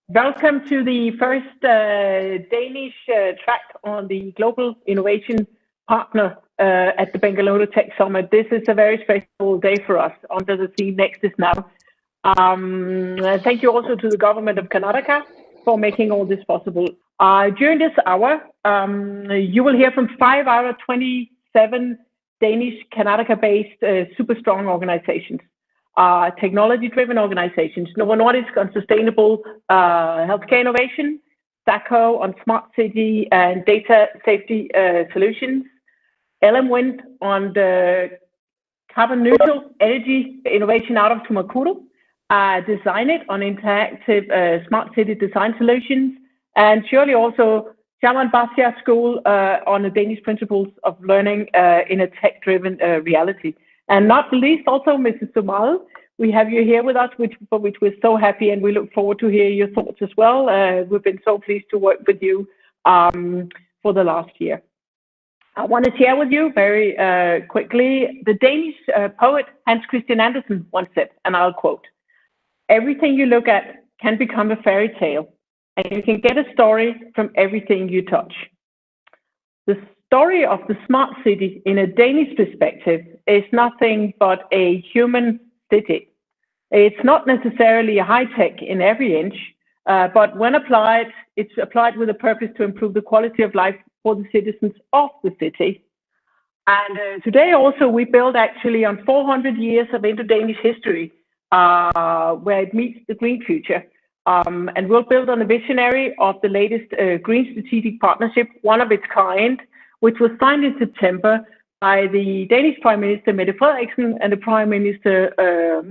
Welcome to the first Danish track on the Global Innovation Partner at the Bengaluru Tech Summit. This is a very special day for us. Under the theme Next is Now. Thank you also to the government of Karnataka for making all this possible. During this hour, you will hear from 5 out of 27 Danish Karnataka-based super strong organizations. Technology-driven organizations, Novo Nordisk on sustainable healthcare innovation, SACCO on smart city and data safety solutions, LM Wind on the carbon neutral energy innovation out of Tumakuru, Designit on interactive smart city design solutions, and surely also Shaman Basia School on the Danish principles of learning in a tech-driven reality. And not least, also, Mrs. Somal, we have you here with us, for which we're so happy, and we look forward to hear your thoughts as well. We've been so pleased to work with you for the last year. I want to share with you very quickly, the Danish poet Hans Christian Andersen once said, and I'll quote, "Everything you look at can become a fairy tale, and you can get a story from everything you touch." The story of the smart city in a Danish perspective is nothing but a human city. It's not necessarily a high-tech in every inch, but when applied, it's applied with a purpose to improve the quality of life for the citizens of the city. And today also we build actually on 400 years of Indo-Danish history, where it meets the green future. And we'll build on the visionary of the latest Green Strategic Partnership, one of its kind, which was signed in September by the Danish Prime Minister Mette Frederiksen and the Prime Minister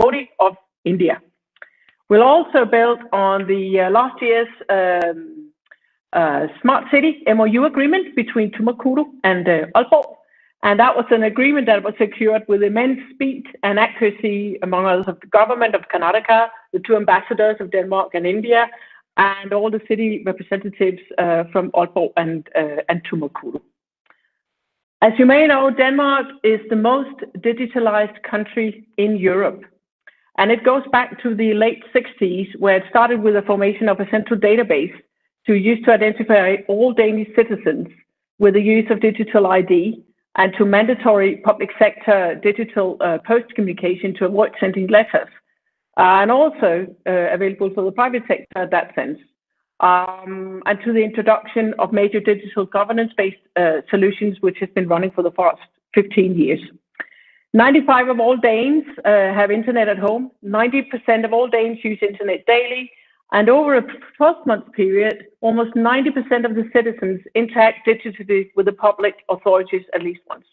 Modi of India. We'll also build on the last year's Smart City MOU agreement between Tumakuru and Aalborg. And that was an agreement that was secured with immense speed and accuracy among others of the government of Karnataka, the two ambassadors of Denmark and India, and all the city representatives from Aalborg and Tumakuru. As you may know, Denmark is the most digitalized country in Europe. And it goes back to the late 60s, where it started with the formation of a central database to use to identify all Danish citizens with the use of digital ID and to mandatory public sector digital post communication to avoid sending letters. And also available for the private sector in that sense. And to the introduction of major digital governance-based solutions, which has been running for the past 15 years. 95% of all Danes have internet at home. 90% of all Danes use internet daily. And over a 12-month period, almost 90% of the citizens interact digitally with the public authorities at least once.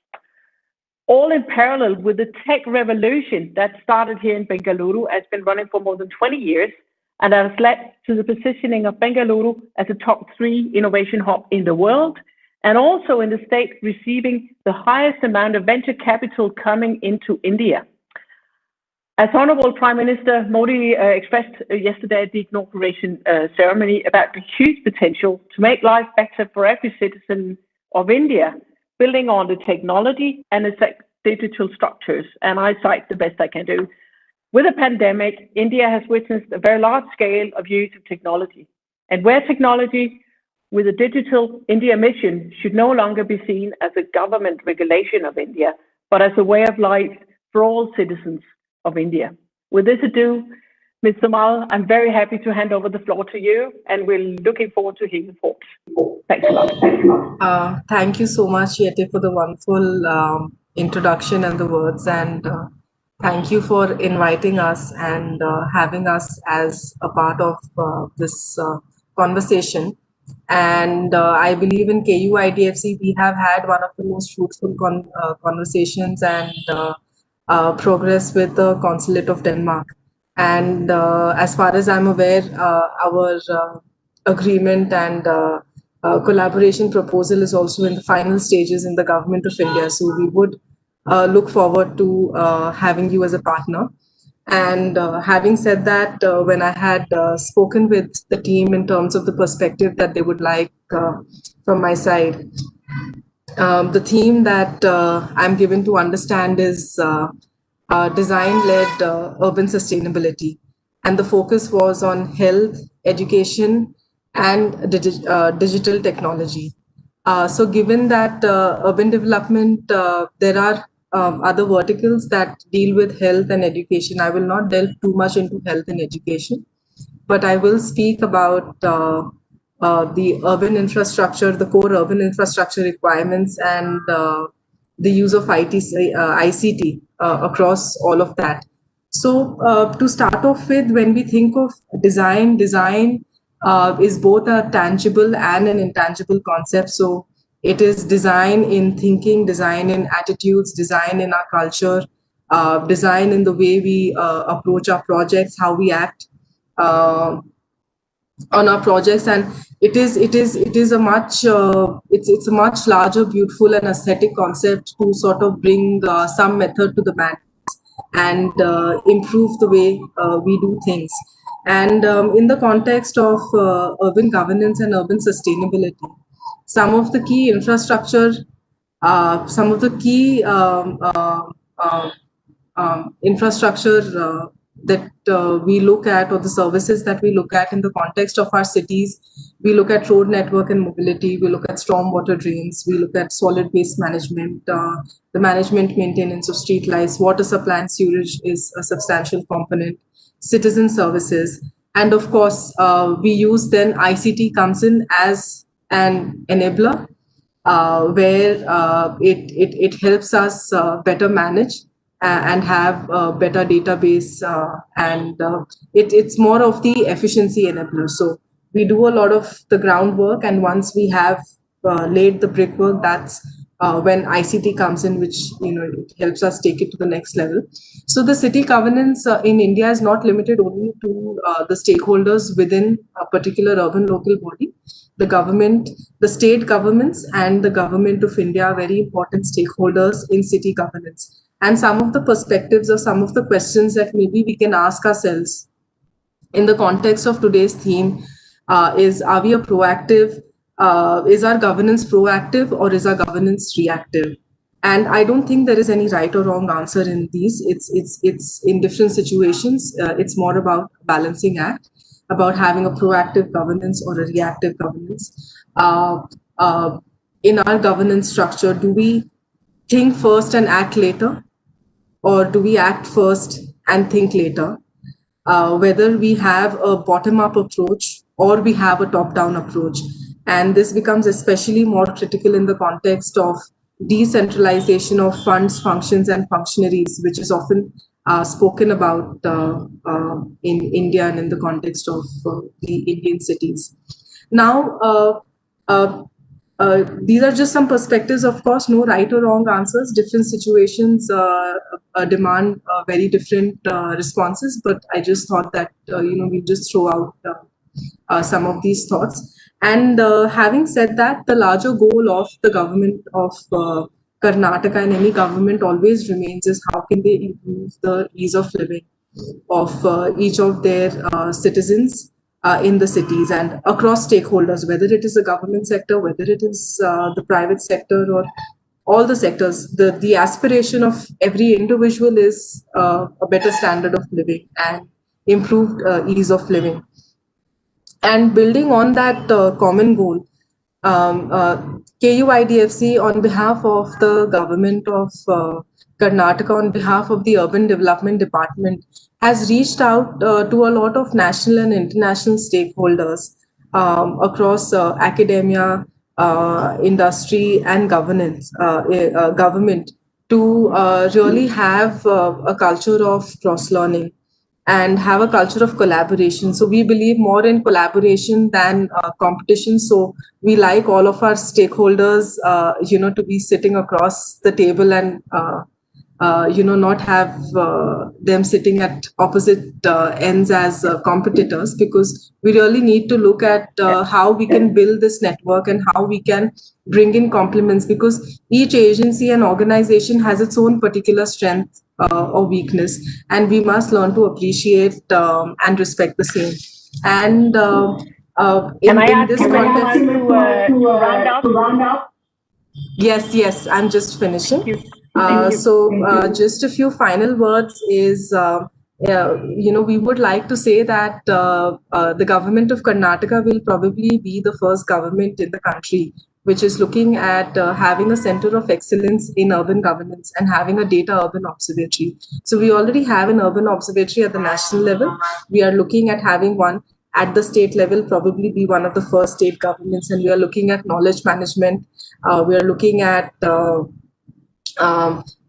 All in parallel with the tech revolution that started here in Bengaluru, has been running for more than 20 years, and has led to the positioning of Bengaluru as a top 3 innovation hub in the world, and also in the state receiving the highest amount of venture capital coming into India. As Honorable Prime Minister Modi expressed yesterday at the inauguration ceremony about the huge potential to make life better for every citizen of India, building on the technology and the digital structures, and I cite the best I can do. With the pandemic, India has witnessed a very large scale of use of technology, and where technology with a Digital India mission should no longer be seen as a government regulation of India, but as a way of life for all citizens of India. With this ado, Ms. Somal, I'm very happy to hand over the floor to you, and we're looking forward to hearing your thoughts. Thanks a lot. Thank you so much, Yeti, for the wonderful introduction and the words, and thank you for inviting us and having us as a part of this conversation. And I believe in KUIDFC, we have had one of the most fruitful conversations and progress with the Consulate of Denmark. And as far as I'm aware, our agreement and collaboration proposal is also in the final stages in the Government of India. So we would look forward to having you as a partner. And having said that, when I had spoken with the team in terms of the perspective that they would like from my side, the theme that I'm given to understand is design-led urban sustainability. and the focus was on health, education, and digital technology. So given that urban development, there are other verticals that deal with health and education. I will not delve too much into health and education, but I will speak about the urban infrastructure, the core urban infrastructure requirements, and the use of ICT across all of that. So to start off with, when we think of design, design is both a tangible and an intangible concept. So it is design in thinking, design in attitudes, design in our culture, design in the way we approach our projects, how we act on our projects, and it is a much it's a much larger, beautiful, and aesthetic concept to sort of bring some method to the madness and improve the way we do things. And in the context of urban governance and urban sustainability, some of the key infrastructure, some of the key infrastructure that we look at, or the services that we look at in the context of our cities. We look at road network and mobility, we look at stormwater drains, we look at solid waste management, the management maintenance of street lights, water supply and sewerage is a substantial component, citizen services, and of course we use then ICT comes in as an enabler, where it helps us better manage and have a better database, and it's more of the efficiency enabler. So we do a lot of the groundwork, and once we have laid the brickwork, that's when ICT comes in, which it helps us take it to the next level. So the city governance in India is not limited only to the stakeholders within a particular urban local body. The government, the state governments, and the government of India are very important stakeholders in city governance. And some of the perspectives or some of the questions that maybe we can ask ourselves in the context of today's theme is, are we a proactive, is our governance proactive, or is our governance reactive? And I don't think there is any right or wrong answer in these. It's in different situations. It's more about balancing act, about having a proactive governance or a reactive governance. In our governance structure, do we think first and act later? Or do we act first and think later? Whether we have a bottom-up approach or we have a top-down approach. And this becomes especially more critical in the context of decentralization of funds, functions, and functionaries, which is often spoken about in India and in the context of the Indian cities. Now, these are just some perspectives. Of course, no right or wrong answers. Different situations demand very different responses. But I just thought that we just throw out some of these thoughts. And having said that, the larger goal of the government of Karnataka, and any government, always remains is how can they improve the ease of living of each of their citizens in the cities and across stakeholders, whether it is the government sector, whether it is the private sector, or all the sectors. The aspiration of every individual is a better standard of living and improved ease of living. And building on that common goal, KUIDFC, on behalf of the government of Karnataka, on behalf of the Urban Development Department, has reached out to a lot of national and international stakeholders across academia, industry, and government to really have a culture of cross-learning and have a culture of collaboration. So we believe more in collaboration than competition. So we like all of our stakeholders, to be sitting across the table and, not have them sitting at opposite ends as competitors, because we really need to look at how we can build this network and how we can bring in complements, because each agency and organization has its own particular strength or weakness, and we must learn to appreciate and respect the same. And can I ask you to round up? Yes, I'm just finishing. Thank you. So just a few final words is we would like to say that the government of Karnataka will probably be the first government in the country which is looking at having a center of excellence in urban governance and having a data urban observatory. So we already have an urban observatory at the national level. We are looking at having one at the state level, probably be one of the first state governments, and we are looking at knowledge management. We are looking at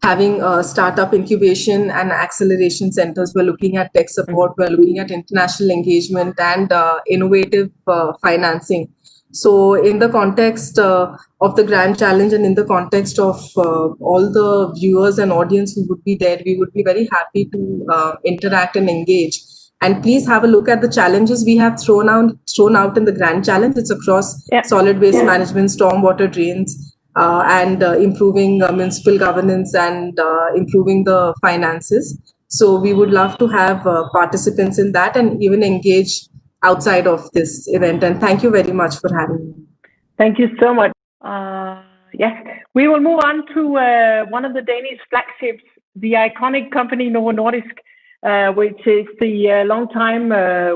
having startup incubation and acceleration centers. We're looking at tech support. We're looking at international engagement and innovative financing. So in the context of the grand challenge and in the context of all the viewers and audience who would be there, we would be very happy to interact and engage. And please have a look at the challenges we have thrown out in the grand challenge. It's across solid waste management, stormwater drains, and improving municipal governance and improving the finances. So we would love to have participants in that and even engage outside of this event. And thank you very much for having me. Thank you so much. Yes, we will move on to one of the Danish flagships, the iconic company Novo Nordisk, which is the long-time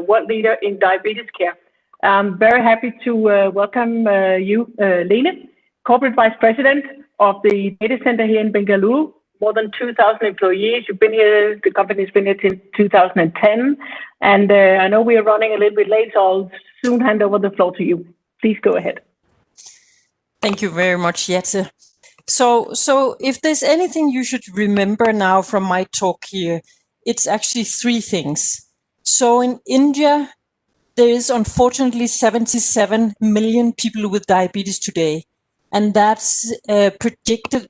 world leader in diabetes care. I'm very happy to welcome you, Lene, Corporate Vice President of the data center here in Bengaluru. More than 2,000 employees. You've been here, the company's been here since 2010. And I know we are running a little bit late, so I'll soon hand over the floor to you. Please go ahead. Thank you very much, Jette. So if there's anything you should remember now from my talk here, it's actually three things. So in India, there is unfortunately 77 million people with diabetes today. And that's predicted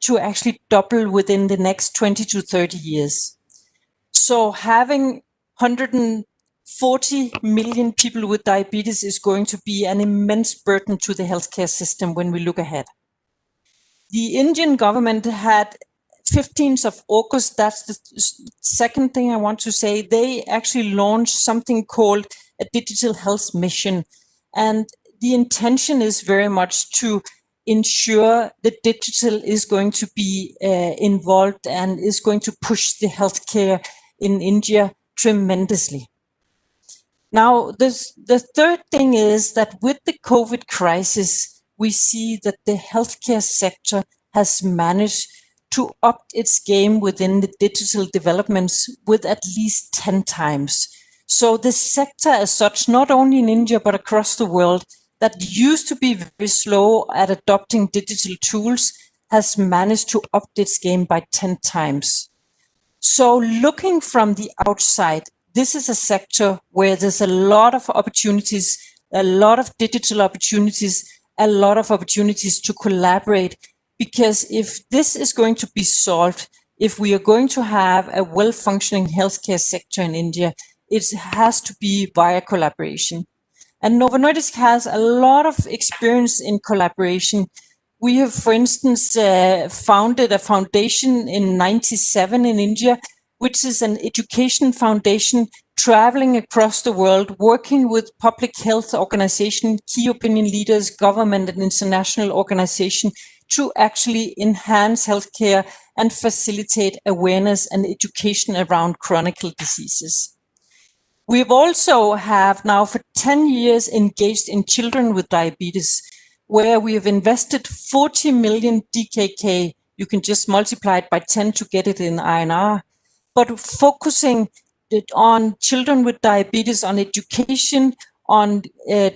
to actually double within the next 20 to 30 years. So having 140 million people with diabetes is going to be an immense burden to the healthcare system when we look ahead. The Indian government had 15th of August, that's the second thing I want to say, they actually launched something called a digital health mission. And the intention is very much to ensure that digital is going to be involved and is going to push the healthcare in India tremendously. Now, the third thing is that with the COVID crisis, we see that the healthcare sector has managed to up its game within the digital developments with at least 10 times. So the sector as such, not only in India, but across the world, that used to be very slow at adopting digital tools has managed to up its game by 10 times. So looking from the outside, this is a sector where there's a lot of opportunities, a lot of digital opportunities, a lot of opportunities to collaborate. Because if this is going to be solved, if we are going to have a well-functioning healthcare sector in India, it has to be via collaboration. And Novo Nordisk has a lot of experience in collaboration. We have, for instance, founded a foundation in '97 in India, which is an education foundation traveling across the world, working with public health organizations, key opinion leaders, government and international organizations to actually enhance healthcare and facilitate awareness and education around chronic diseases. We've also have now for 10 years engaged in children with diabetes, where we have invested 40 million DKK. You can just multiply it by 10 to get it in INR, but focusing on children with diabetes, on education, on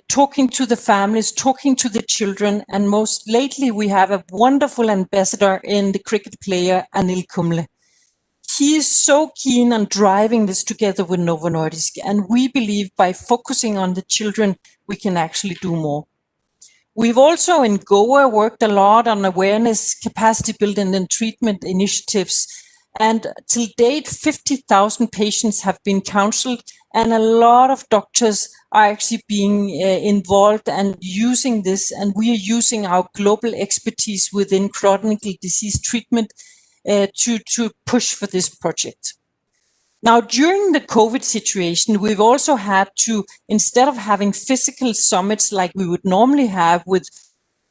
talking to the families, talking to the children. And most lately, we have a wonderful ambassador in the cricket player, Anil Kumble. He is so keen on driving this together with Novo Nordisk, and we believe by focusing on the children, we can actually do more. We've also in Goa worked a lot on awareness, capacity building and treatment initiatives. And till date, 50,000 patients have been counseled, and a lot of doctors are actually being involved and using this. And we are using our global expertise within chronic disease treatment to push for this project. Now, during the COVID situation, we've also had to, instead of having physical summits like we would normally have with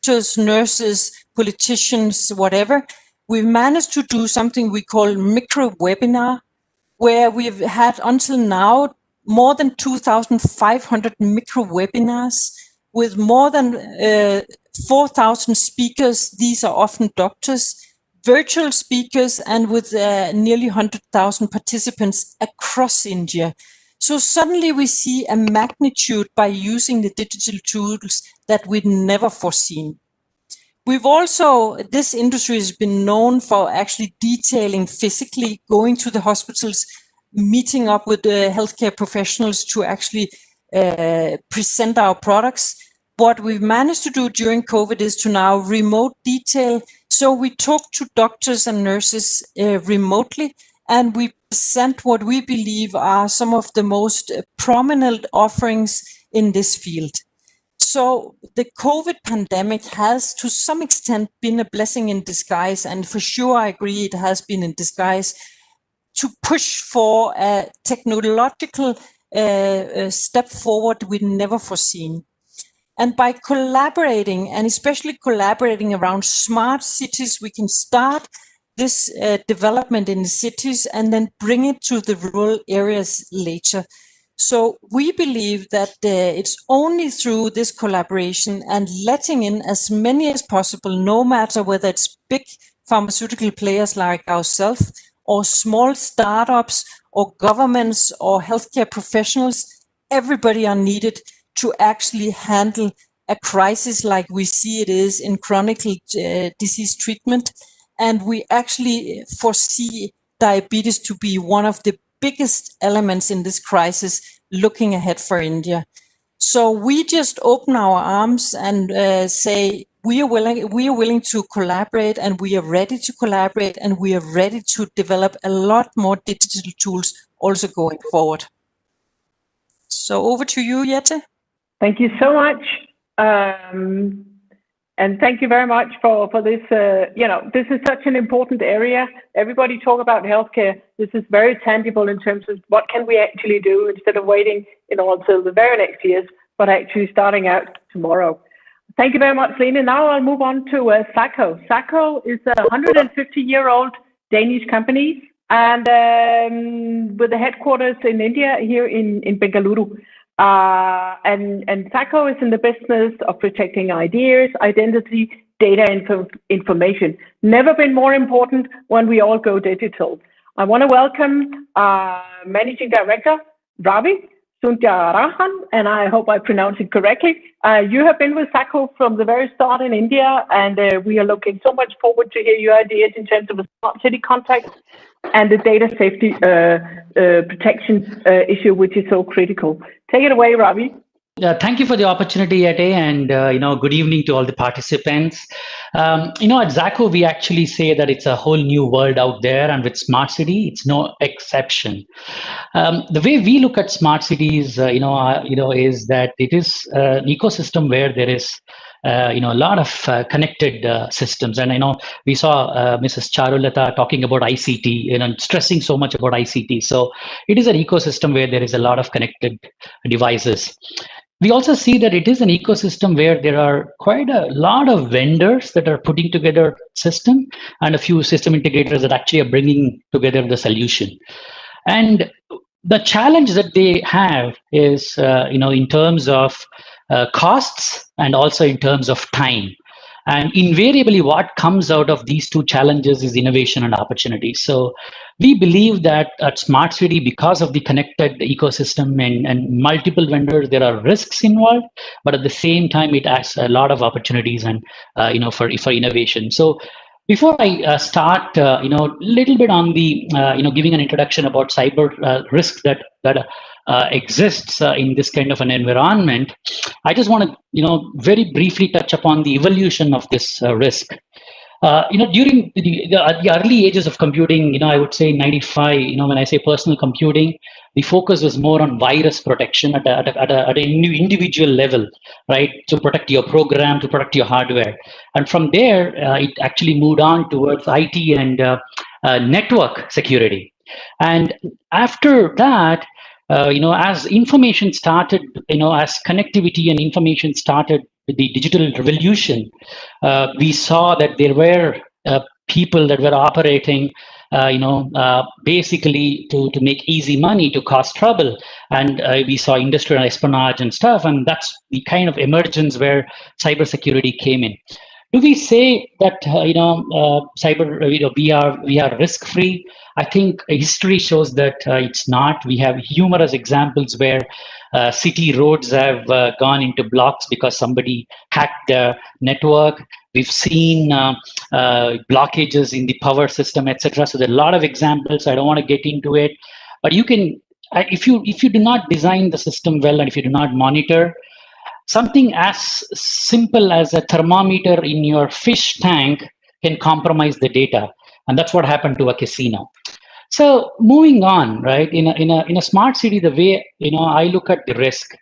doctors, nurses, politicians, whatever, we've managed to do something we call micro webinar, where we've had until now more than 2,500 micro webinars with more than 4,000 speakers. These are often doctors, virtual speakers, and with nearly 100,000 participants across India. So suddenly we see a magnitude by using the digital tools that we'd never foreseen. We've also, this industry has been known for actually detailing physically, going to the hospitals, meeting up with the healthcare professionals to actually present our products. What we've managed to do during COVID is to now remote detail. So we talk to doctors and nurses remotely, and we present what we believe are some of the most prominent offerings in this field. So the COVID pandemic has to some extent been a blessing in disguise, and for sure I agree it has been in disguise, to push for a technological step forward we'd never foreseen. And by collaborating, and especially collaborating around smart cities, we can start this development in the cities and then bring it to the rural areas later. So we believe that it's only through this collaboration and letting in as many as possible, no matter whether it's big pharmaceutical players like ourselves or small startups or governments or healthcare professionals, everybody are needed to actually handle a crisis like we see it is in chronic disease treatment. And we actually foresee diabetes to be one of the biggest elements in this crisis looking ahead for India. So we just open our arms and say we are willing to collaborate, and we are ready to collaborate, and we are ready to develop a lot more digital tools also going forward. So over to you, Jette. Thank you so much. And thank you very much for this. This is such an important area. Everybody talk about healthcare. This is very tangible in terms of what can we actually do instead of waiting until the very next years, but actually starting out tomorrow. Thank you very much, Lene. Now I'll move on to Sacco. Sacco is a 150-year-old Danish company, and with the headquarters in India, here in Bengaluru. And Sacco is in the business of protecting ideas, identity, data, information. Never been more important when we all go digital. I want to welcome Managing Director Ravi Sundararajan, and I hope I pronounce it correctly. You have been with Sacco from the very start in India, and we are looking so much forward to hear your ideas in terms of a smart city context and the data safety protection issue, which is so critical. Take it away, Ravi. Thank you for the opportunity, Jette, and good evening to all the participants. At Sacco, we actually say that it's a whole new world out there, and with Smart City, it's no exception. The way we look at smart cities, is that it is an ecosystem where there is a lot of connected systems. And we saw Mrs. Charulata talking about ICT, stressing so much about ICT. So it is an ecosystem where there is a lot of connected devices. We also see that it is an ecosystem where there are quite a lot of vendors that are putting together system, and a few system integrators that actually are bringing together the solution. And the challenge that they have is, in terms of costs and also in terms of time. And invariably, what comes out of these two challenges is innovation and opportunity. So we believe that at Smart City, because of the connected ecosystem and multiple vendors, there are risks involved, but at the same time, it has a lot of opportunities and for innovation. So before I start, little bit on the giving an introduction about cyber risk that exists in this kind of an environment, I just want to very briefly touch upon the evolution of this risk. During the early ages of computing, I would say 95, when I say personal computing, the focus was more on virus protection at an individual level, right? To protect your program, to protect your hardware. And from there, it actually moved on towards IT and network security. And after that, as information started, as connectivity and information started with the digital revolution, we saw that there were people that were operating basically to make easy money to cause trouble. And we saw industrial espionage and stuff, and that's the kind of emergence where cybersecurity came in. Do we say that cyber we are risk free? I think history shows that it's not. We have numerous examples where city roads have gone into blocks because somebody hacked the network. We've seen blockages in the power system, etc. So there are a lot of examples. I don't want to get into it, but you can, if you do not design the system well and if you do not monitor, something as simple as a thermometer in your fish tank can compromise the data, and that's what happened to a casino. So moving on, right? In a smart city, the way I look at the risk,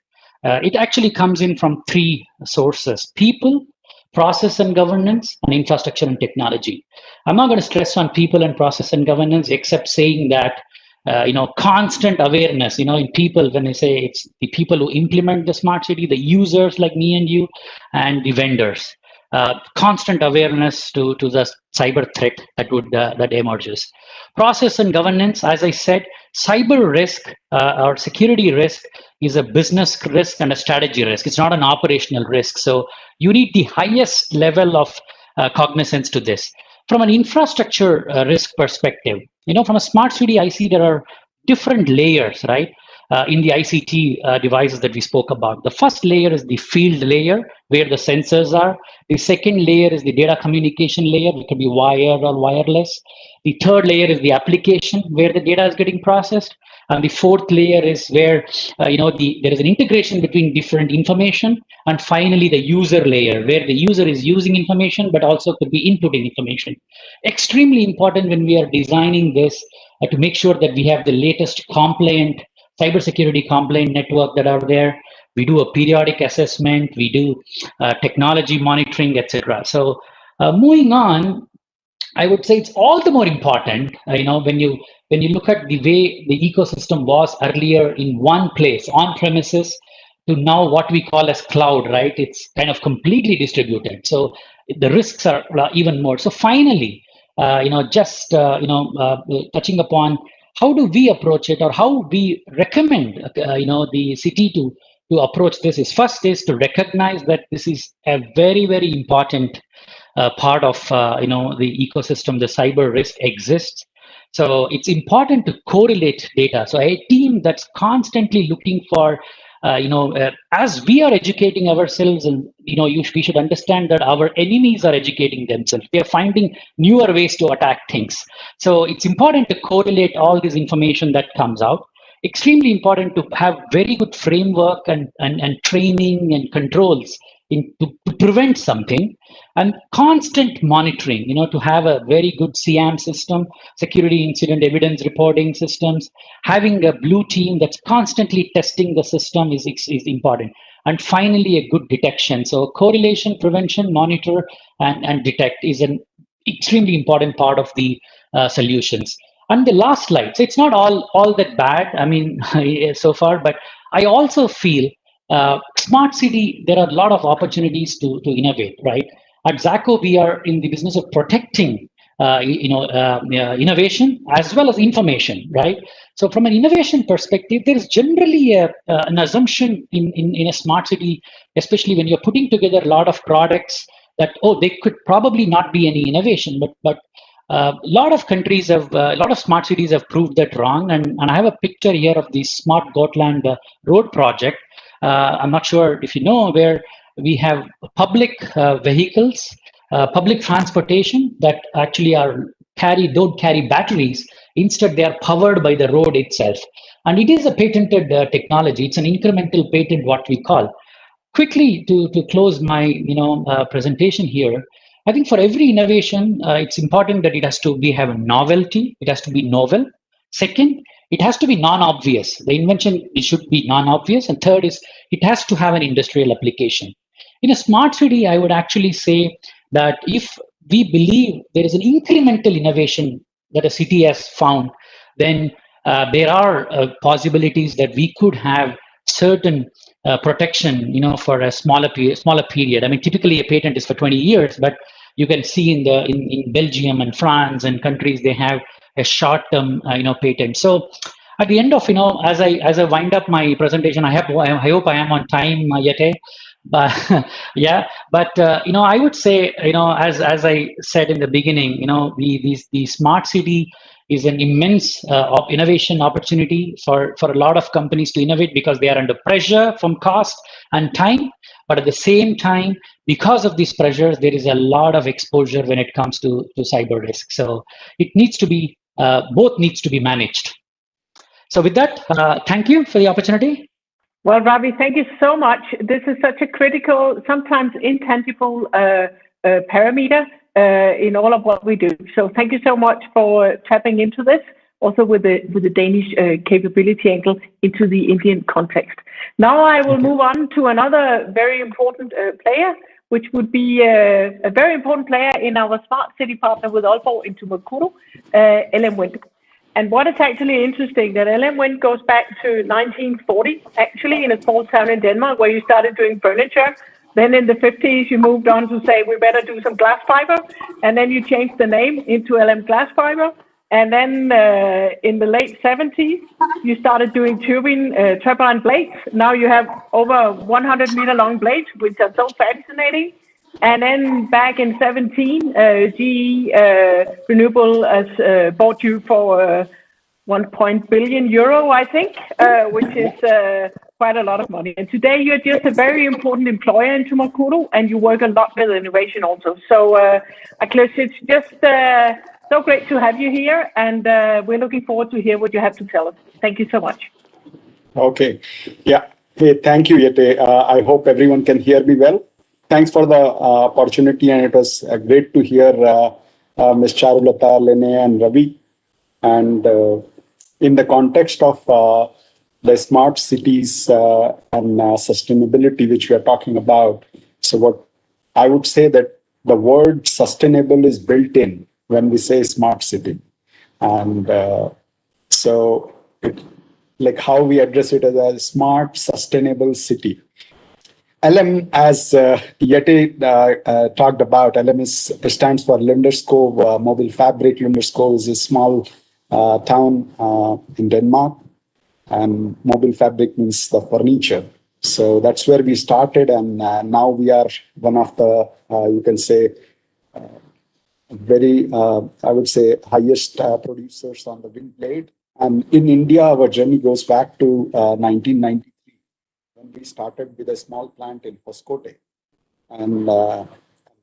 it actually comes in from three sources: people, process and governance, and infrastructure and technology. I'm not going to stress on people and process and governance, except saying that constant awareness, in people, when I say it's the people who implement the smart city, the users like me and you, and the vendors, constant awareness to the cyber threat that emerges. Process and governance, as I said, cyber risk or security risk is a business risk and a strategy risk. It's not an operational risk. So you need the highest level of cognizance to this. From an infrastructure risk perspective, from a smart city, I see there are different layers, right? In the ICT devices that we spoke about. The first layer is the field layer, where the sensors are. The second layer is the data communication layer, which can be wired or wireless. The third layer is the application, where the data is getting processed. And the fourth layer is where there is an integration between different information. And finally, the user layer, where the user is using information, but also could be inputting information. Extremely important when we are designing this to make sure that we have the latest compliant, cybersecurity compliant network that are there. We do a periodic assessment, we do technology monitoring, etc. So moving on, I would say it's all the more important, when you look at the way the ecosystem was earlier in one place, on premises, to now what we call as cloud, right? It's kind of completely distributed. So the risks are even more. So finally, touching upon how do we approach it, or how we recommend, the city to approach this is to recognize that this is a very, very important part of the ecosystem. The cyber risk exists. So it's important to correlate data. So a team that's constantly looking for, as we are educating ourselves, and we should understand that our enemies are educating themselves. They are finding newer ways to attack things. So it's important to correlate all this information that comes out. Extremely important to have very good framework and training and controls to prevent something, and constant monitoring, to have a very good SIAM system, security incident evidence reporting systems. Having a blue team that's constantly testing the system is important. And finally, a good detection. So correlation, prevention, monitor, and detect is an extremely important part of the solutions. And the last slide, so it's not all that bad, I mean, so far, but I also feel smart city, there are a lot of opportunities to innovate, right? At Zacko, we are in the business of protecting innovation as well as information, right? So from an innovation perspective, there is generally an assumption in a smart city, especially when you're putting together a lot of products, that, there could probably not be any innovation, but a lot of countries have, a lot of smart cities have proved that wrong. And I have a picture here of the Smart Gotland road project. I'm not sure if you know, where we have public vehicles, public transportation that actually don't carry batteries. Instead, they are powered by the road itself. And it is a patented technology. It's an incremental patent, what we call. Quickly, to close my presentation here, I think for every innovation, it's important that it has to have a novelty. It has to be novel. Second, it has to be non-obvious. The invention, it should be non-obvious. And third is, it has to have an industrial application. In a smart city, I would actually say that if we believe there is an incremental innovation that a city has found, then there are possibilities that we could have certain protection, for a smaller period. I mean, typically a patent is for 20 years, but you can see in Belgium and France and countries, they have a short-term patent. So at the end of as I wind up my presentation, I hope I am on time, Yate. But yeah, but I would say as I said in the beginning, the smart city is an immense innovation opportunity for a lot of companies to innovate, because they are under pressure from cost and time. But at the same time, because of these pressures, there is a lot of exposure when it comes to cyber risk. So it needs to be both needs to be managed. So with that, thank you for the opportunity. Well, Ravi, thank you so much. This is such a critical, sometimes intangible parameter in all of what we do. So thank you so much for tapping into this, also with the Danish capability angle into the Indian context. Now I will move on to another very important player, which would be a very important player in our smart city partner with Aalborg in Tumakuru, LM Wind. And what is actually interesting, that LM Wind goes back to 1940, actually, in a small town in Denmark where you started doing furniture. Then in the 50s, you moved on to say, we better do some glass fiber. And then you changed the name into LM Glass Fiber. And then in the late 70s, you started doing turbine blades. Now you have over 100 meter long blades, which are so fascinating. And then back in 17, GE Renewable has bought you for 1 billion euro, I think, which is quite a lot of money. And today you're just a very important employer in Tumakuru, and you work a lot with innovation also. So, Akhilesh, it's just so great to have you here, and we're looking forward to hear what you have to tell us. Thank you so much. Okay. Yeah. Hey, thank you, Yate. I hope everyone can hear me well. Thanks for the opportunity, and it was great to hear Ms. Charulata, Lene, and Ravi. And in the context of the smart cities and sustainability, which we are talking about, so what I would say that the word sustainable is built in when we say smart city. And so like how we address it as a smart, sustainable city. LM, as Yate talked about, LM stands for Lunderskov Mobile Fabric. Lunderskov is a small town in Denmark, and mobile fabric means the furniture. So that's where we started, and now we are one of the, you can say, very, I would say, highest producers on the wind blade. And in India, our journey goes back to 1993. When we started with a small plant in Hoskote. And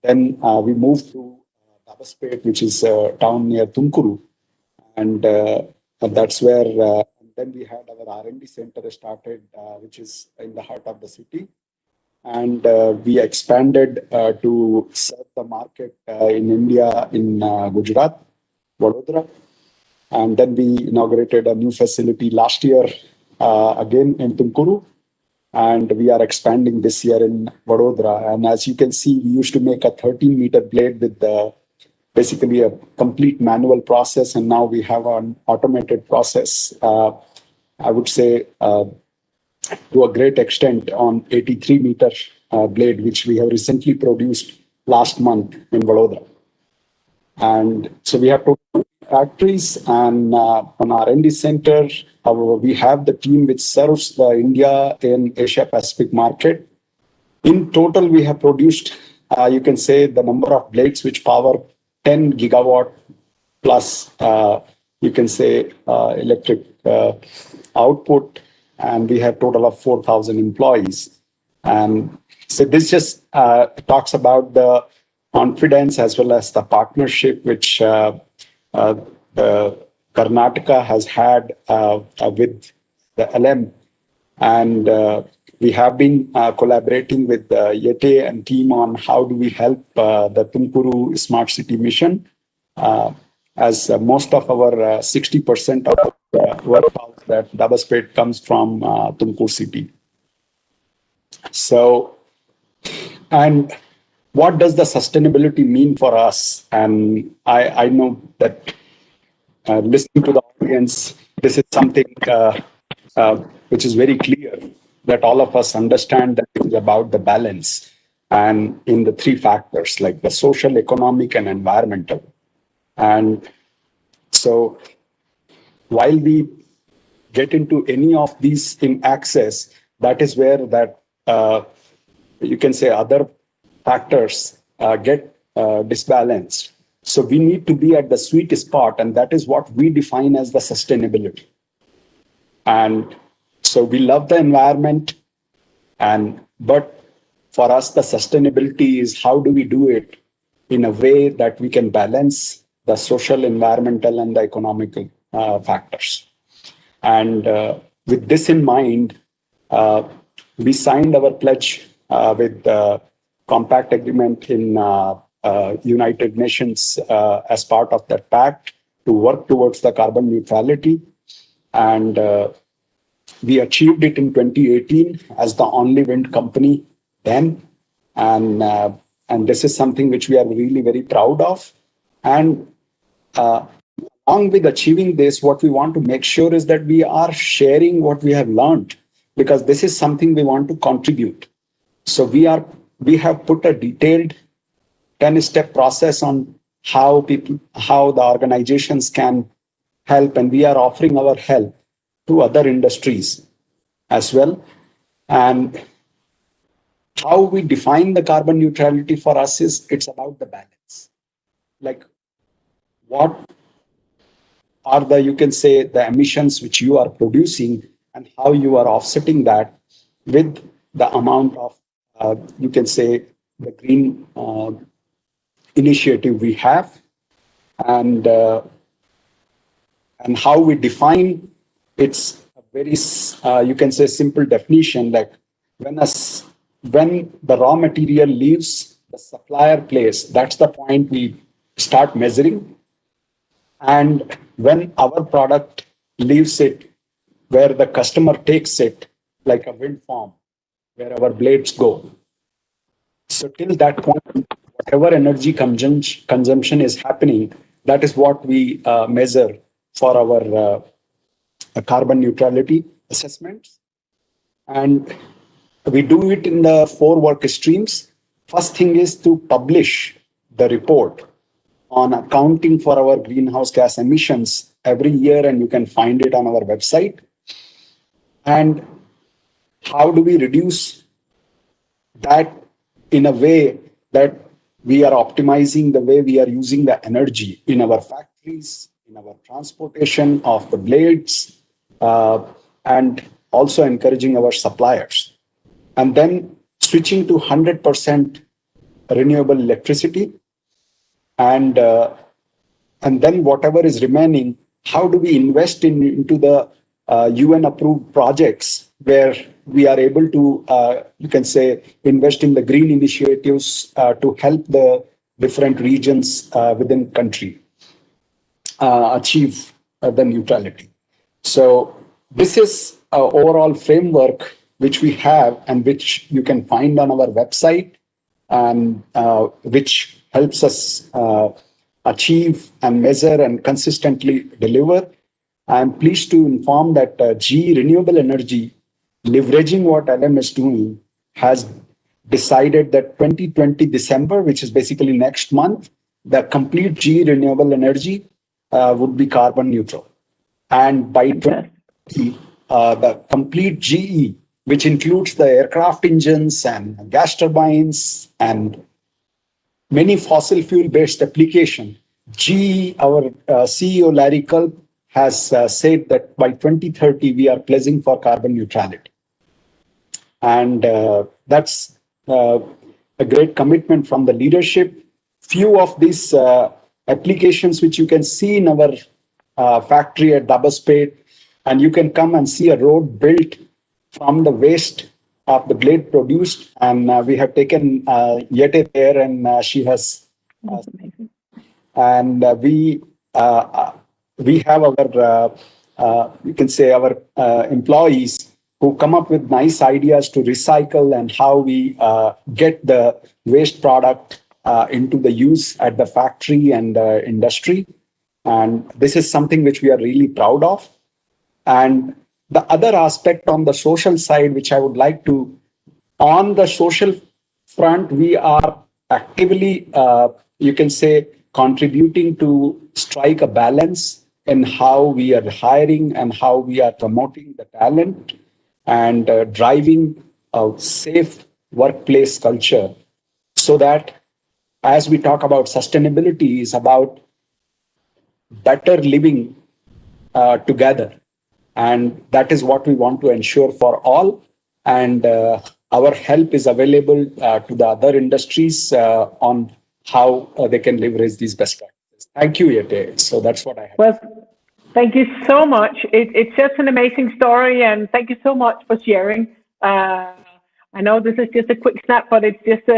then we moved to Dabaspet, which is a town near Tumakuru. And that's where, then we had our R&D center started, which is in the heart of the city. And we expanded to serve the market in India, in Gujarat, Vadodara. And then we inaugurated a new facility last year, again in Tumakuru. And we are expanding this year in Vadodara. And as you can see, we used to make a 13-meter blade with basically a complete manual process. And now we have an automated process, I would say, to a great extent on 83-meter blade, which we have recently produced last month in Vadodara. And so we have total factories and an R&D center. We have the team which serves the India and Asia Pacific market. In total, we have produced, you can say, the number of blades which power 10 gigawatt plus, you can say, electric output. And we have total of 4,000 employees. And so this just talks about the confidence as well as the partnership which Karnataka has had with the LM. And we have been collaborating with Yate and team on how do we help the Tumakuru Smart City mission, as most of our 60% of workforce that Dabaspet comes from Tumakuru city. So, and what does the sustainability mean for us? And I know that listening to the audience, this is something which is very clear that all of us understand that it is about the balance and in the three factors like the social, economic, and environmental. And So while we get into any of these in access, that is where that you can say other factors get disbalanced. So we need to be at the sweet spot, and that is what we define as the sustainability. And so we love the environment, but for us, the sustainability is how do we do it in a way that we can balance the social, environmental, and the economical factors. And with this in mind, we signed our pledge with the Compact Agreement in United Nations as part of that pact to work towards the carbon neutrality. And we achieved it in 2018 as the only wind company then. And this is something which we are really very proud of. And along with achieving this, what we want to make sure is that we are sharing what we have learned, because this is something we want to contribute. So we have put a detailed 10-step process on how the organizations can help, and we are offering our help to other industries as well. And how we define the carbon neutrality for us is it's about the balance. Like, what are the, you can say, the emissions which you are producing, and how you are offsetting that with the amount of, you can say, the green initiative we have, and how we define. It's a very, you can say, simple definition. Like when the raw material leaves the supplier place, that's the point we start measuring. And when our product leaves it, where the customer takes it, like a wind farm, where our blades go. So till that point, whatever energy consumption is happening, that is what we measure for our carbon neutrality assessments. And we do it in the 4 work streams. First thing is to publish the report on accounting for our greenhouse gas emissions every year, and you can find it on our website. And how do we reduce that in a way that we are optimizing the way we are using the energy in our factories, in our transportation of the blades, and also encouraging our suppliers. And then switching to 100% renewable electricity. And then whatever is remaining, how do we invest into the UN approved projects where we are able to, you can say, invest in the green initiatives to help the different regions within country achieve the neutrality. So this is an overall framework which we have and which you can find on our website, and which helps us achieve and measure and consistently deliver. I'm pleased to inform that GE Renewable Energy, leveraging what LM is doing, has decided that 2020 December, which is basically next month, the complete GE Renewable Energy would be carbon neutral. And by 2020, the complete GE, which includes the aircraft engines and gas turbines and many fossil fuel-based application, GE, our CEO Larry Culp, has said that by 2030, we are pledging for carbon neutrality. And that's a great commitment from the leadership. Few of these applications which you can see in our factory at Dabaspet, and you can come and see a road built from the waste of the blade produced. And we have taken Yete there, and she has, and we have our, you can say, our employees who come up with nice ideas to recycle and how we get the waste product into the use at the factory and industry. And this is something which we are really proud of. And the other aspect on the social side, which I would like to, on the social front, we are actively, you can say, contributing to strike a balance in how we are hiring and how we are promoting the talent and driving a safe workplace culture, so that as we talk about sustainability is about better living together. And that is what we want to ensure for all. And our help is available to the other industries on how they can leverage these best practices. Thank you, Yate. So that's what I have. Well, thank you so much. It's just an amazing story, and thank you so much for sharing. I know this is just a quick snap, but it's just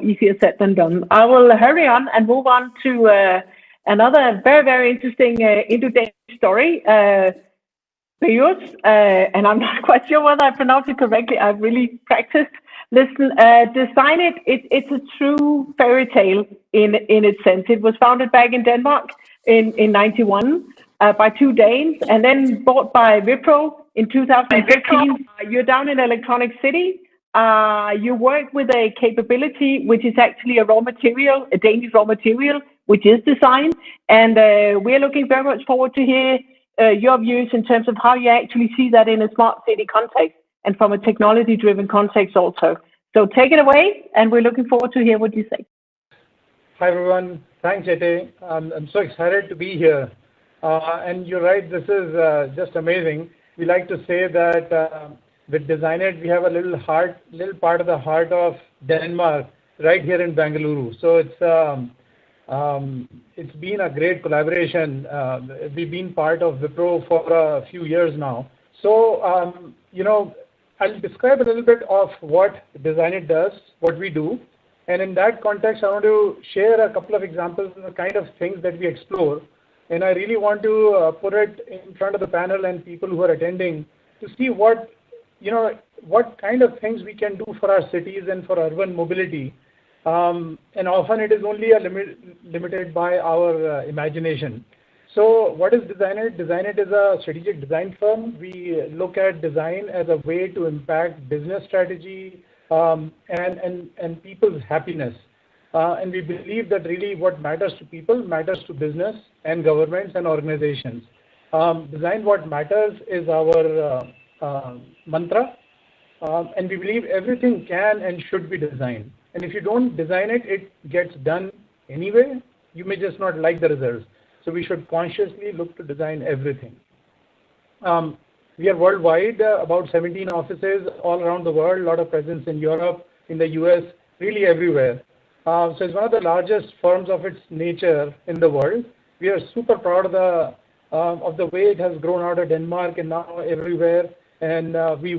easier said than done. I will hurry on and move on to another very, very interesting Indo-Danish story. Peyus, and I'm not quite sure whether I pronounced it correctly. I've really practiced. Listen, Design It, it's a true fairy tale in its sense. It was founded back in Denmark in 91 by two Danes, and then bought by Wipro in 2015. You're down in Electronic City. You work with a capability which is actually a raw material, a Danish raw material, which is design. And we're looking very much forward to hear your views in terms of how you actually see that in a smart city context and from a technology-driven context also. So take it away, and we're looking forward to hear what you say. Hi, everyone. Thanks, Jete. I'm so excited to be here. And you're right, this is just amazing. We like to say that with Design It, we have a little part of the heart of Denmark right here in Bengaluru. So it's been a great collaboration. We've been part of Wipro for a few years now. So, I'll describe a little bit of what Design It does, what we do. And in that context, I want to share a couple of examples of the kind of things that we explore. And I really want to put it in front of the panel and people who are attending to see what kind of things we can do for our cities and for urban mobility. And often it is only limited by our imagination. So what is Design It? Design It is a strategic design firm. We look at design as a way to impact business strategy and people's happiness. And we believe that really what matters to people matters to business and governments and organizations. Design what matters is our mantra. And we believe everything can and should be designed. And if you don't design it, it gets done anyway. You may just not like the results. So we should consciously look to design everything. We are worldwide, about 17 offices all around the world, a lot of presence in Europe, in the US, really everywhere. So it's one of the largest firms of its nature in the world. We are super proud of the way it has grown out of Denmark and now everywhere. And we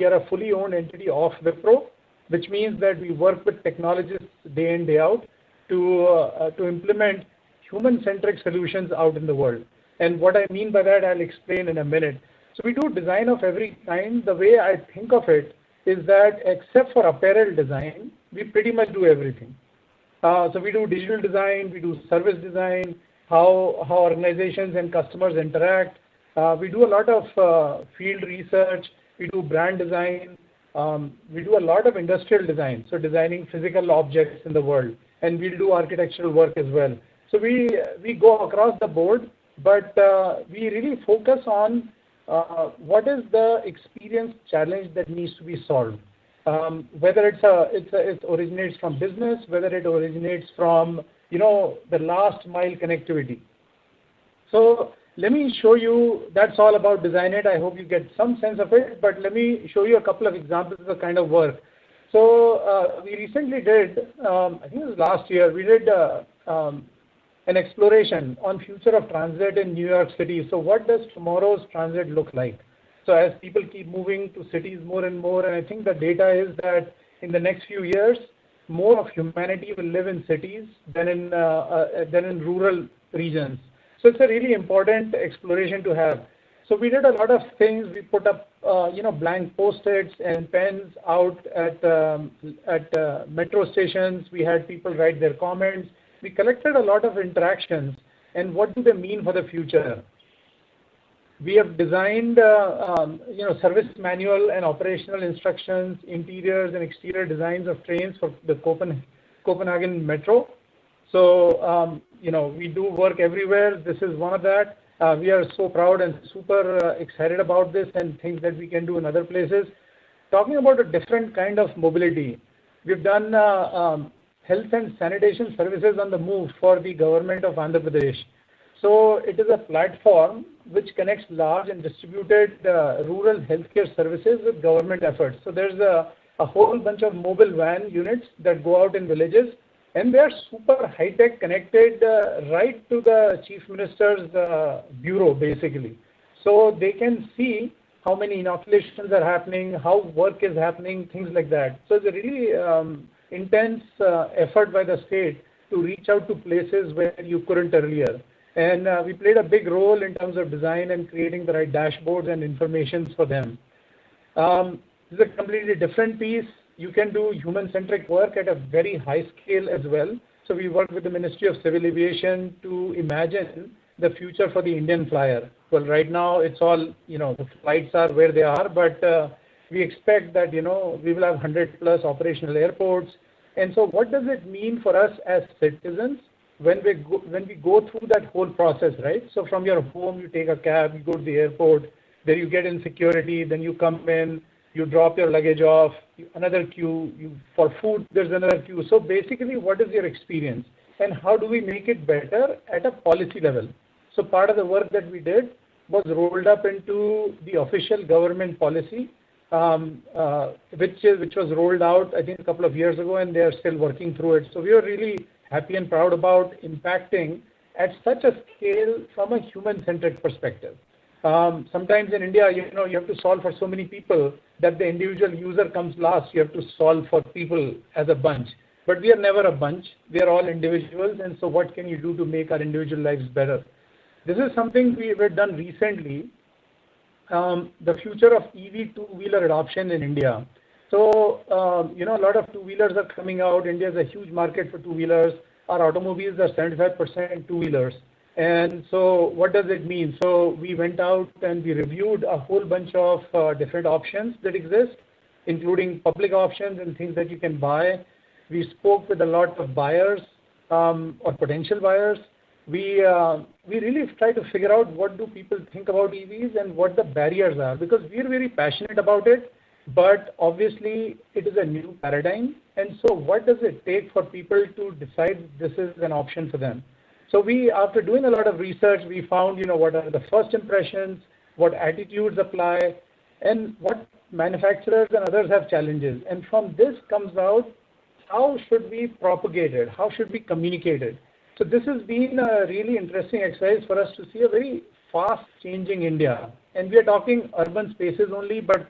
are a fully owned entity of Wipro, which means that we work with technologists day in, day out to implement human-centric solutions out in the world. And what I mean by that, I'll explain in a minute. So we do design of every kind. The way I think of it is that except for apparel design, we pretty much do everything. So we do digital design, we do service design, how organizations and customers interact. We do a lot of field research, we do brand design, we do a lot of industrial design, so designing physical objects in the world, and we'll do architectural work as well. So we go across the board, but we really focus on what is the experience challenge that needs to be solved. Whether it originates from business, whether it originates from the last mile connectivity. So let me show you. That's all about Design It. I hope you get some sense of it. But let me show you a couple of examples of the kind of work. So we recently did, I think it was last year, we did an exploration on future of transit in New York City. So what does tomorrow's transit look like? So as people keep moving to cities more and more, and I think the data is that in the next few years, more of humanity will live in cities than in rural regions. So it's a really important exploration to have. So we did a lot of things. We put up, blank post-its and pens out at metro stations. We had people write their comments. We collected a lot of interactions and what do they mean for the future. We have designed, service manual and operational instructions, interiors and exterior designs of trains for the Copenhagen Metro. So, we do work everywhere. This is one of that. We are so proud and super excited about this and things that we can do in other places. Talking about a different kind of mobility, we've done health and sanitation services on the move for the government of Andhra Pradesh. So it is a platform which connects large and distributed rural healthcare services with government efforts. So there's a whole bunch of mobile van units that go out in villages, and they are super high-tech, connected right to the Chief Minister's bureau, basically. So they can see how many inoculations are happening, how work is happening, things like that. So it's a really intense effort by the state to reach out to places where you couldn't earlier. And we played a big role in terms of design and creating the right dashboards and information for them. This is a completely different piece. You can do human-centric work at a very high scale as well. So we work with the Ministry of Civil Aviation to imagine the future for the Indian flyer. Well, right now it's all, the flights are where they are, but we expect that, we will have 100+ operational airports. And so what does it mean for us as citizens when we go through that whole process, right? So from your home, you take a cab, you go to the airport, then you get in security, then you come in, you drop your luggage off, another queue, for food, there's another queue. So basically, what is your experience and how do we make it better at a policy level? So part of the work that we did was rolled up into the official government policy, which was rolled out, I think, a couple of years ago, and they are still working through it. So we are really happy and proud about impacting at such a scale from a human-centric perspective. Sometimes in India, you have to solve for so many people that the individual user comes last. You have to solve for people as a bunch. But we are never a bunch. We are all individuals. And so what can you do to make our individual lives better? This is something we've done recently, the future of EV two-wheeler adoption in India. So, a lot of two-wheelers are coming out. India is a huge market for two-wheelers. Our automobiles are 75% two-wheelers. And so what does it mean? So we went out and we reviewed a whole bunch of different options that exist, including public options and things that you can buy. We spoke with a lot of buyers or potential buyers. We really try to figure out what do people think about EVs and what the barriers are, because we're very passionate about it. But obviously, it is a new paradigm. And so what does it take for people to decide this is an option for them? So after doing a lot of research, we found, what are the first impressions, what attitudes apply, and what manufacturers and others have challenges. And from this comes out, how should we propagate it? How should we communicate it? So this has been a really interesting exercise for us to see a very fast changing India. And we are talking urban spaces only, but,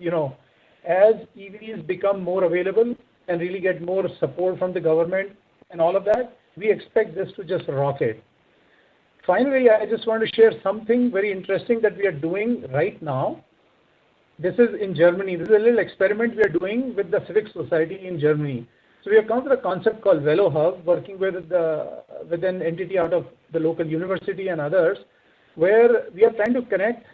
as EVs become more available and really get more support from the government and all of that, we expect this to just rocket. Finally, I just want to share something very interesting that we are doing right now. This is in Germany. This is a little experiment we are doing with the Civic Society in Germany. So we have come to a concept called Velo Hub, working with an entity out of the local university and others, where we are trying to connect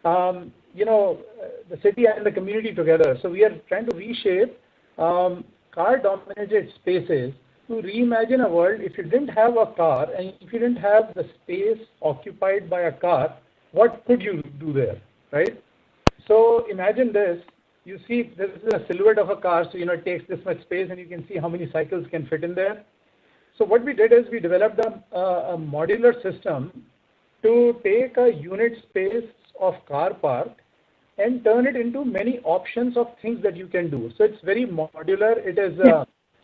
the city and the community together. So we are trying to reshape car-dominated spaces to reimagine a world. If you didn't have a car and if you didn't have the space occupied by a car, what could you do there, right? So imagine this. You see, this is a silhouette of a car, so it takes this much space, and you can see how many cycles can fit in there. So what we did is we developed a modular system to take a unit space of car park and turn it into many options of things that you can do. So it's very modular. It is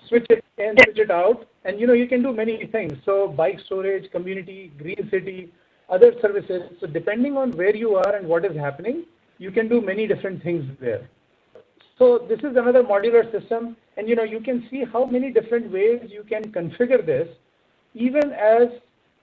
switch it in, switch it out, and you can do many things. So bike storage, community, green city, other services. So depending on where you are and what is happening, you can do many different things there. So this is another modular system, and you can see how many different ways you can configure this, even as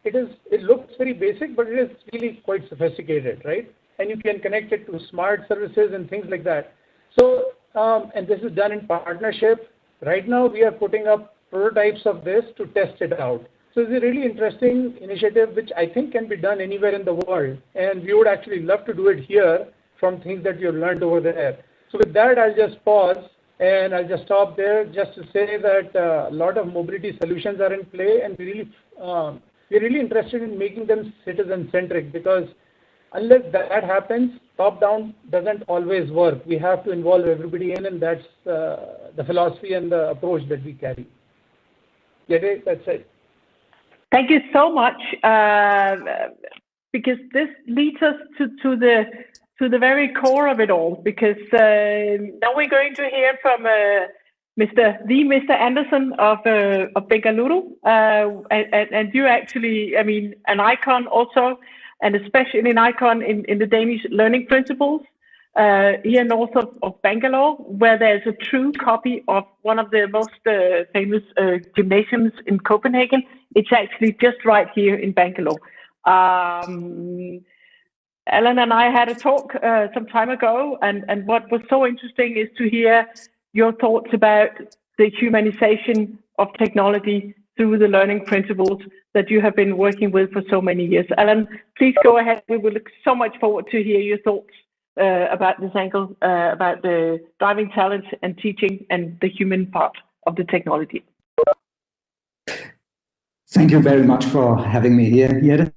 it looks very basic, but it is really quite sophisticated, right? And you can connect it to smart services and things like that. So, and this is done in partnership. Right now, we are putting up prototypes of this to test it out. So it's a really interesting initiative, which I think can be done anywhere in the world. And we would actually love to do it here from things that we have learned over there. So with that, I'll just pause and I'll just stop there just to say that a lot of mobility solutions are in play, and we're really interested in making them citizen-centric, because Unless that happens, top-down doesn't always work. We have to involve everybody in, and that's the philosophy and the approach that we carry. Yate, that's it. Thank you so much, because this leads us to the very core of it all. Because now we're going to hear from Mr. Anderson of Bengaluru, and you actually, I mean, an icon also, and especially an icon in the Danish learning principles here north of Bangalore, where there's a true copy of one of the most famous gymnasiums in Copenhagen. It's actually just right here in Bangalore. Alan and I had a talk some time ago, and what was so interesting is to hear your thoughts about the humanization of technology through the learning principles that you have been working with for so many years. Alan, please go ahead. We will look so much forward to hear your thoughts about this angle, about the driving talent and teaching and the human part of the technology. Thank you very much for having me here, Jette.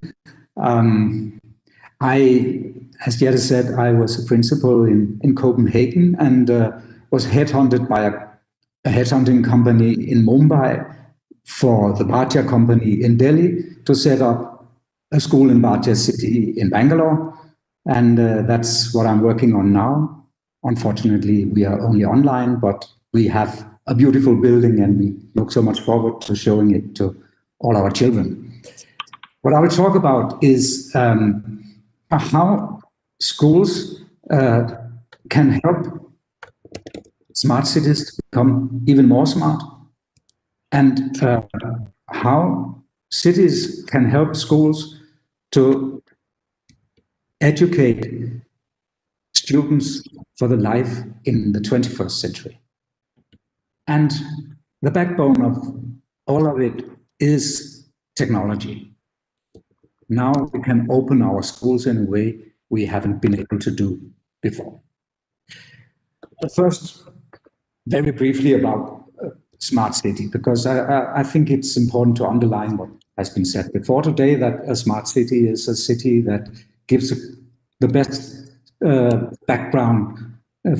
As Jette said, I was a principal in Copenhagen and was headhunted by a headhunting company in Mumbai for the Bhatia company in Delhi to set up a school in Bhatia city in Bangalore. And that's what I'm working on now. Unfortunately, we are only online, but we have a beautiful building and we look so much forward to showing it to all our children. What I will talk about is how schools can help smart cities to become even more smart, and how cities can help schools to educate students for the life in the 21st century. And the backbone of all of it is technology. Now we can open our schools in a way we haven't been able to do before. But first, very briefly about smart city, because I think it's important to underline what has been said before today, that a smart city is a city that gives the best background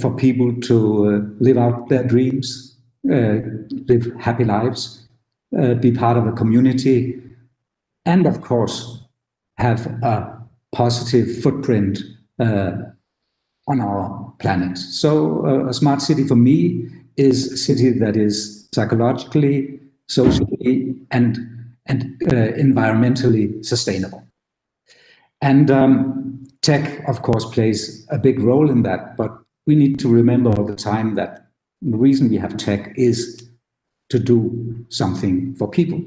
for people to live out their dreams, live happy lives, be part of a community, and of course, have a positive footprint on our planet. So a smart city for me is a city that is psychologically, socially, and environmentally sustainable. And tech, of course, plays a big role in that, but we need to remember all the time that the reason we have tech is to do something for people.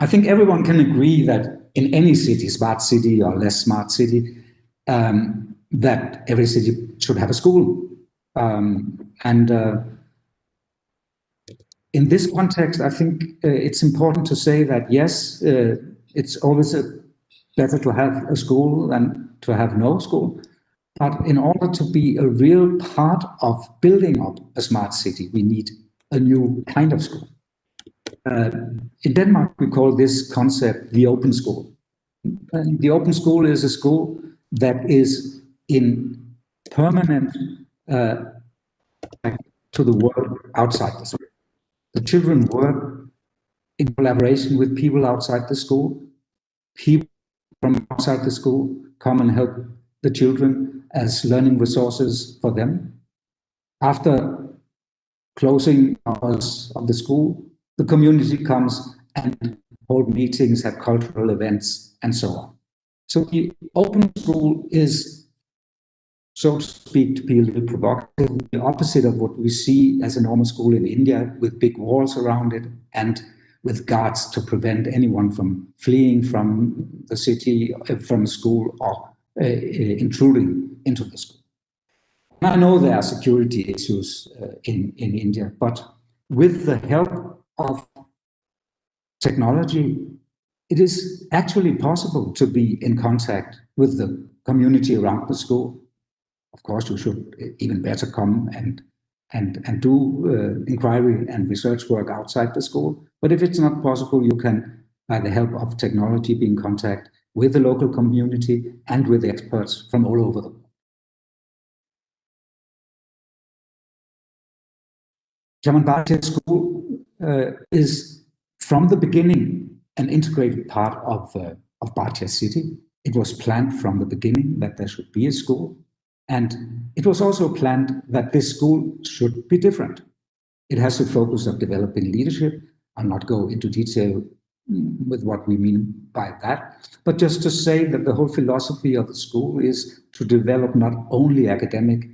I think everyone can agree that in any city, smart city or less smart city, that every city should have a school. In this context, I think it's important to say that, yes, it's always better to have a school than to have no school. But in order to be a real part of building up a smart city, we need a new kind of school. In Denmark, we call this concept the open school. And the open school is a school that is in permanent to the world outside the school. The children work in collaboration with people outside the school. People from outside the school come and help the children as learning resources for them. After closing hours of the school, the community comes and hold meetings, have cultural events, and so on. So the open school is, so to speak, to be a little provocative, the opposite of what we see as a normal school in India, with big walls around it and with guards to prevent anyone from fleeing from the city, from school, or intruding into the school. I know there are security issues in India, but with the help of technology, it is actually possible to be in contact with the community around the school. Of course, you should even better come and do inquiry and research work outside the school. But if it's not possible, you can, by the help of technology, be in contact with the local community and with experts from all over the world. German Bharatiya School is from the beginning an integrated part of Bharatiya City. It was planned from the beginning that there should be a school, and it was also planned that this school should be different. It has a focus of developing leadership. I'll not go into detail with what we mean by that, but just to say that the whole philosophy of the school is to develop not only academic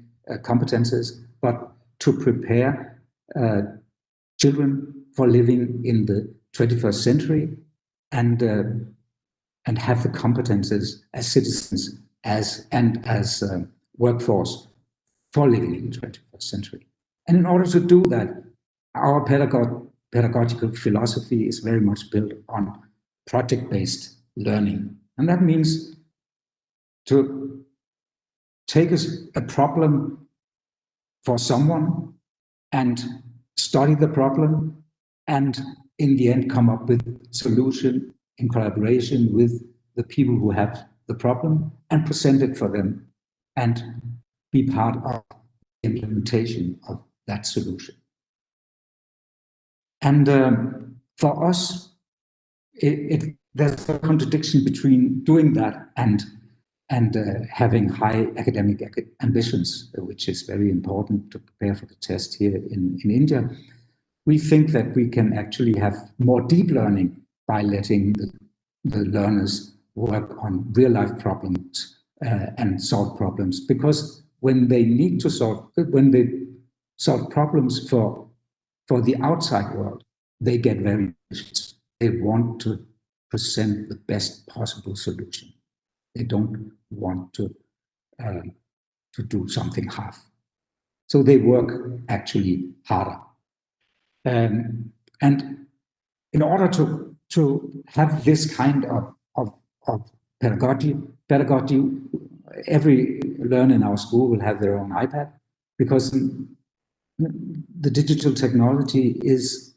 competences, but to prepare children for living in the 21st century and have the competences as citizens as workforce for living in the 21st century. And in order to do that, our pedagogical philosophy is very much built on project-based learning. And that means to take a problem for someone and study the problem, and in the end come up with a solution in collaboration with the people who have the problem and present it for them and be part of the implementation of that solution. And for us, there's a contradiction between doing that and having high academic ambitions, which is very important to prepare for the test here in India. We think that we can actually have more deep learning by letting the learners work on real-life problems and solve problems, because when they solve problems for the outside world, they get very ambitious. They want to present the best possible solution. They don't want to do something half. So they work actually harder. And in order to have this kind of pedagogy, every learner in our school will have their own iPad, because the digital technology is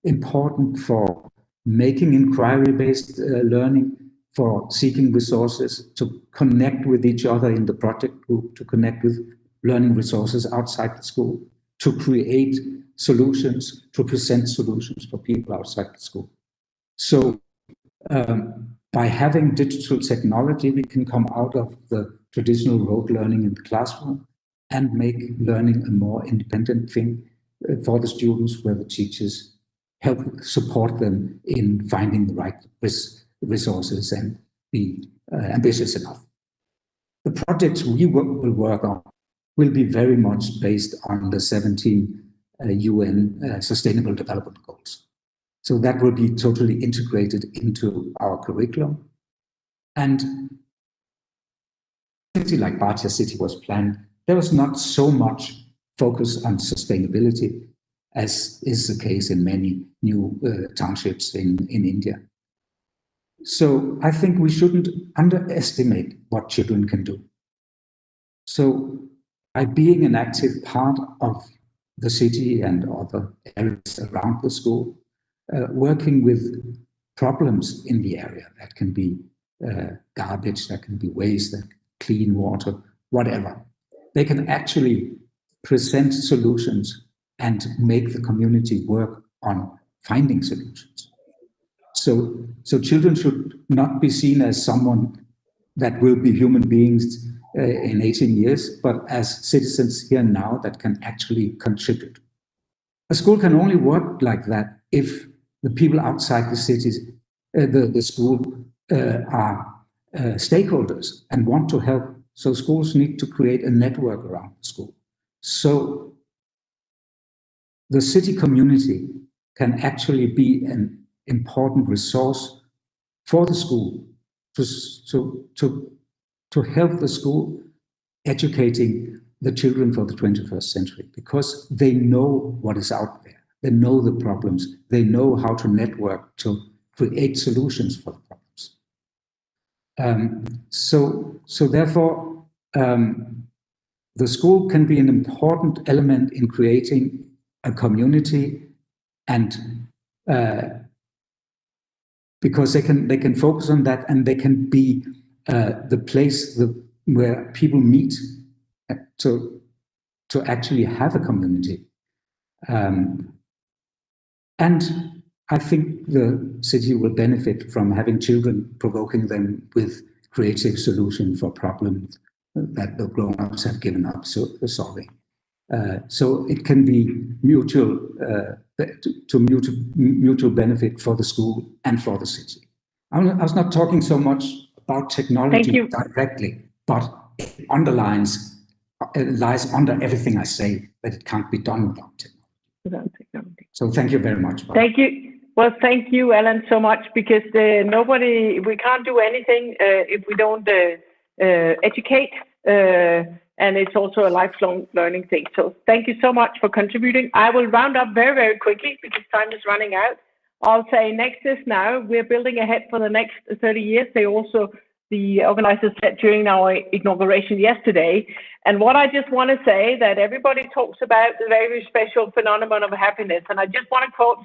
important for making inquiry-based learning, for seeking resources, to connect with each other in the project group, to connect with learning resources outside the school, to create solutions, to present solutions for people outside the school. So by having digital technology, we can come out of the traditional rote learning in the classroom and make learning a more independent thing for the students, where the teachers help support them in finding the right resources and be ambitious enough. The projects we will work on will be very much based on the 17 UN Sustainable Development Goals. So that will be totally integrated into our curriculum. And a city like Bharatiya City was planned, there was not so much focus on sustainability as is the case in many new townships in India. So I think we shouldn't underestimate what children can do. So by being an active part of the city and other areas around the school, working with problems in the area, that can be garbage, that can be waste, that clean water, whatever, they can actually present solutions and make the community work on finding solutions. So children should not be seen as someone that will be human beings in 18 years, but as citizens here and now that can actually contribute. A school can only work like that if the people outside the cities, the school are stakeholders and want to help. So schools need to create a network around the school. So the city community can actually be an important resource for the school to help the school educating the children for the 21st century, because they know what is out there. They know the problems. They know how to network to create solutions for the problems. So therefore, the school can be an important element in creating a community and because they can focus on that, and they can be the place where people meet to actually have a community. And I think the city will benefit from having children, provoking them with creative solutions for problems that the grown-ups have given up solving. So it can be mutual benefit for the school and for the city. I was not talking so much about technology directly, but it underlines, lies under everything I say, that it can't be done without technology. So thank you very much. Thank you. Well, thank you, Alan, so much, because we can't do anything if we don't educate, and it's also a lifelong learning thing. So thank you so much for contributing. I will round up very, very quickly because time is running out. I'll say next is now. We're building ahead for the next 30 years. The organizers said during our inauguration yesterday. And what I just want to say, that everybody talks about the very special phenomenon of happiness. And I just want to quote,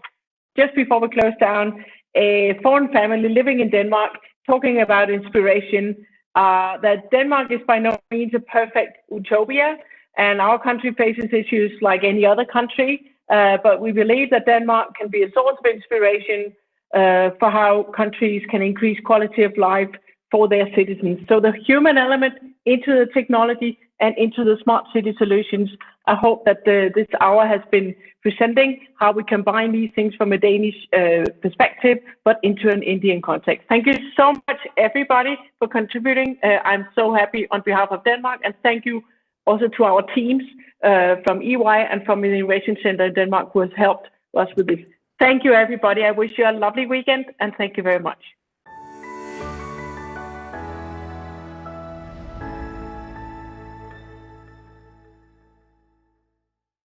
just before we close down, a foreign family living in Denmark talking about inspiration, that Denmark is by no means a perfect utopia, and our country faces issues like any other country, but we believe that Denmark can be a source of inspiration for how countries can increase quality of life for their citizens. So the human element into the technology and into the smart city solutions. I hope that this hour has been presenting how we combine these things from a Danish perspective, but into an Indian context. Thank you so much, everybody, for contributing. I'm so happy on behalf of Denmark, and thank you also to our teams from EY and from the Innovation Center in Denmark who has helped us with this. Thank you, everybody. I wish you a lovely weekend, and thank you very much.